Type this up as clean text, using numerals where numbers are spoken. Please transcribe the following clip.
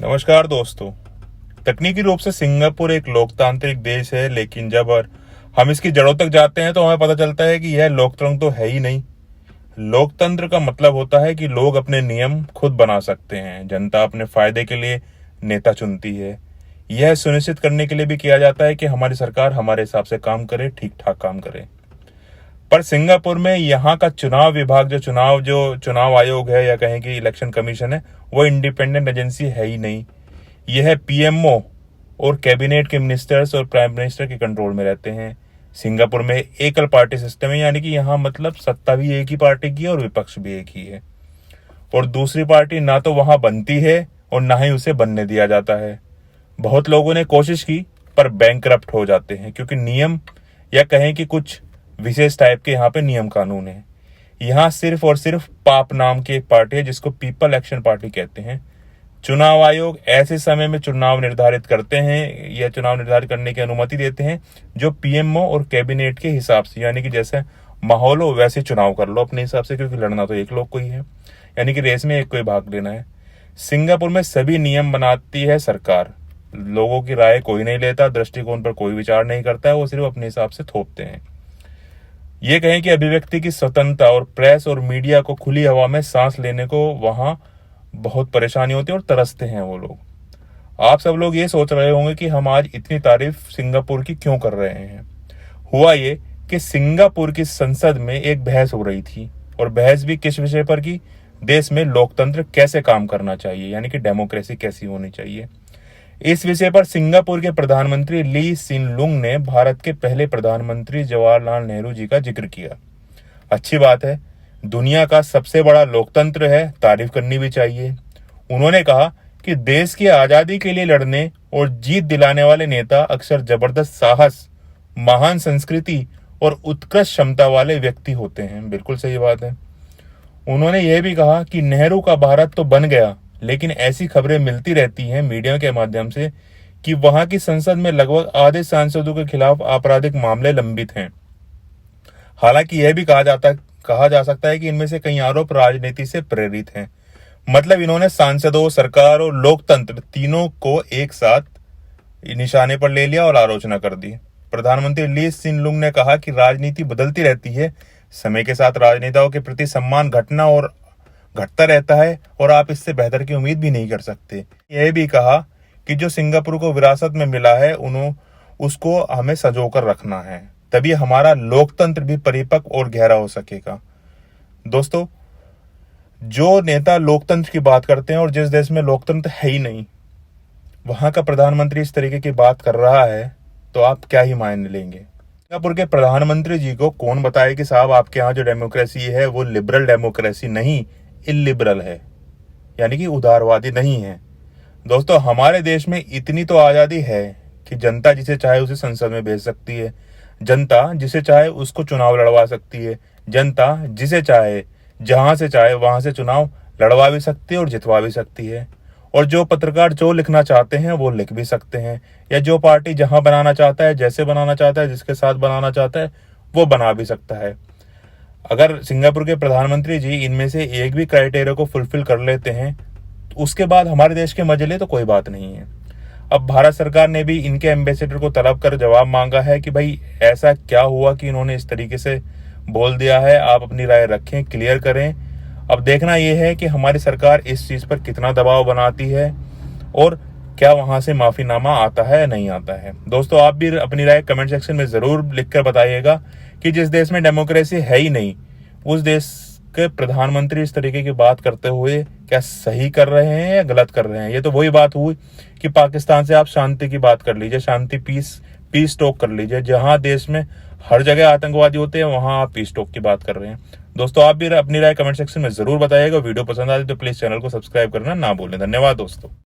नमस्कार दोस्तों। तकनीकी रूप से सिंगापुर एक लोकतांत्रिक देश है, लेकिन जब हम इसकी जड़ों तक जाते हैं तो हमें पता चलता है कि यह लोकतंत्र तो है ही नहीं। लोकतंत्र का मतलब होता है कि लोग अपने नियम खुद बना सकते हैं, जनता अपने फायदे के लिए नेता चुनती है। यह सुनिश्चित करने के लिए भी किया जाता है कि हमारी सरकार हमारे हिसाब से काम करे, ठीक ठाक काम करे। पर सिंगापुर में यहाँ का चुनाव विभाग, जो चुनाव आयोग है या कहें कि इलेक्शन कमीशन है, वो इंडिपेंडेंट एजेंसी है ही नहीं। यह पीएमओ और कैबिनेट के मिनिस्टर्स और प्राइम मिनिस्टर के कंट्रोल में रहते हैं। सिंगापुर में एकल पार्टी सिस्टम है, यानी कि यहाँ मतलब सत्ता भी एक ही पार्टी की है और विपक्ष भी एक ही है, और दूसरी पार्टी ना तो वहां बनती है और ना ही उसे बनने दिया जाता है। बहुत लोगों ने कोशिश की पर बैंकरप्ट हो जाते हैं, क्योंकि नियम या कहें कि कुछ विशेष टाइप के यहाँ पे नियम कानून है। यहाँ सिर्फ और सिर्फ पाप नाम की एक पार्टी है जिसको पीपल एक्शन पार्टी कहते हैं। चुनाव आयोग ऐसे समय में चुनाव निर्धारित करते हैं या चुनाव निर्धारित करने की अनुमति देते हैं जो पीएमओ और कैबिनेट के हिसाब से, यानी कि जैसे माहौल हो वैसे चुनाव कर लो अपने हिसाब से, क्योंकि लड़ना तो एक लोग को ही है, यानी कि रेस में एक को ही भाग लेना है। सिंगापुर में सभी नियम बनाती है सरकार, लोगों की राय कोई नहीं लेता, दृष्टिकोण पर कोई विचार नहीं करता है, वो सिर्फ अपने हिसाब से थोपते हैं। ये कहें कि अभिव्यक्ति की स्वतंत्रता और प्रेस और मीडिया को खुली हवा में सांस लेने को वहां बहुत परेशानी होती है और तरसते हैं वो लोग। आप सब लोग ये सोच रहे होंगे कि हम आज इतनी तारीफ सिंगापुर की क्यों कर रहे हैं। हुआ ये कि सिंगापुर की संसद में एक बहस हो रही थी, और बहस भी किस विषय पर की, देश में लोकतंत्र कैसे काम करना चाहिए, यानी कि डेमोक्रेसी कैसी होनी चाहिए। इस विषय पर सिंगापुर के प्रधानमंत्री ली सिन लुंग ने भारत के पहले प्रधानमंत्री जवाहरलाल नेहरू जी का जिक्र किया। अच्छी बात है, दुनिया का सबसे बड़ा लोकतंत्र है, तारीफ करनी भी चाहिए। उन्होंने कहा कि देश की आजादी के लिए लड़ने और जीत दिलाने वाले नेता अक्सर जबरदस्त साहस, महान संस्कृति और उत्कृष्ट क्षमता वाले व्यक्ति होते हैं। बिल्कुल सही बात है। उन्होंने यह भी कहा कि नेहरू का भारत तो बन गया, लेकिन ऐसी खबरें मिलती रहती हैं मीडिया के माध्यम से कि वहां की संसद में लगभग आधे सांसदों के खिलाफ आपराधिक मामले लंबित हैं। हालांकि यह भी कहा जा सकता है कि इनमें से कई आरोप राजनीति से प्रेरित हैं। मतलब इन्होंने सांसदों, सरकार और लोकतंत्र तीनों को एक साथ निशाने पर ले लिया और आलोचना कर दी। प्रधानमंत्री ली सिन लुंग ने कहा कि राजनीति बदलती रहती है, समय के साथ राजनेताओं के प्रति सम्मान घटता रहता है और आप इससे बेहतर की उम्मीद भी नहीं कर सकते। यह भी कहा कि जो सिंगापुर को विरासत में मिला है उसको हमें संजोकर रखना है, तभी हमारा लोकतंत्र भी परिपक्व और गहरा हो सकेगा। दोस्तों, जो नेता लोकतंत्र की बात करते हैं और जिस देश में लोकतंत्र है ही नहीं, वहां का प्रधानमंत्री इस तरीके की बात कर रहा है तो आप क्या ही मायने लेंगे। सिंगापुर के प्रधानमंत्री जी को कौन बताए कि साहब आपके यहाँ जो डेमोक्रेसी है वो लिबरल डेमोक्रेसी नहीं, इलिबरल है, यानी कि उदारवादी नहीं है। दोस्तों, हमारे देश में इतनी तो आजादी है कि जनता जिसे चाहे उसे संसद में भेज सकती है, जनता जिसे चाहे उसको चुनाव लड़वा सकती है, जनता जिसे चाहे जहां से चाहे वहां से चुनाव लड़वा भी सकती है और जितवा भी सकती है। और जो पत्रकार जो लिखना चाहते हैं वो लिख भी सकते हैं, या जो पार्टी जहां बनाना चाहता है, जैसे बनाना चाहता है, जिसके साथ बनाना चाहता है वो बना भी सकता है। अगर सिंगापुर के प्रधानमंत्री जी इनमें से एक भी क्राइटेरिया को फुलफिल कर लेते हैं तो उसके बाद हमारे देश के मजे ले तो कोई बात नहीं है। अब भारत सरकार ने भी इनके एम्बेसडर को तलब कर जवाब मांगा है कि भाई ऐसा क्या हुआ कि इन्होंने इस तरीके से बोल दिया है, आप अपनी राय रखें, क्लियर करें। अब देखना यह है कि हमारी सरकार इस चीज पर कितना दबाव बनाती है और क्या वहां से माफीनामा आता है या नहीं आता है। दोस्तों, आप भी अपनी राय कमेंट सेक्शन में जरूर लिखकर बताइएगा कि जिस देश में डेमोक्रेसी है ही नहीं, उस देश के प्रधानमंत्री इस तरीके की बात करते हुए क्या सही कर रहे हैं या गलत कर रहे हैं। ये तो वही बात हुई कि पाकिस्तान से आप शांति की बात कर लीजिए, शांति पीस टॉक कर लीजिए। जहां देश में हर जगह आतंकवादी होते हैं वहां आप पीस टॉक की बात कर रहे हैं। दोस्तों, आप भी अपनी राय कमेंट सेक्शन में जरूर बताइएगा। वीडियो पसंद आए तो प्लीज चैनल को सब्सक्राइब करना ना भूलें। धन्यवाद दोस्तों।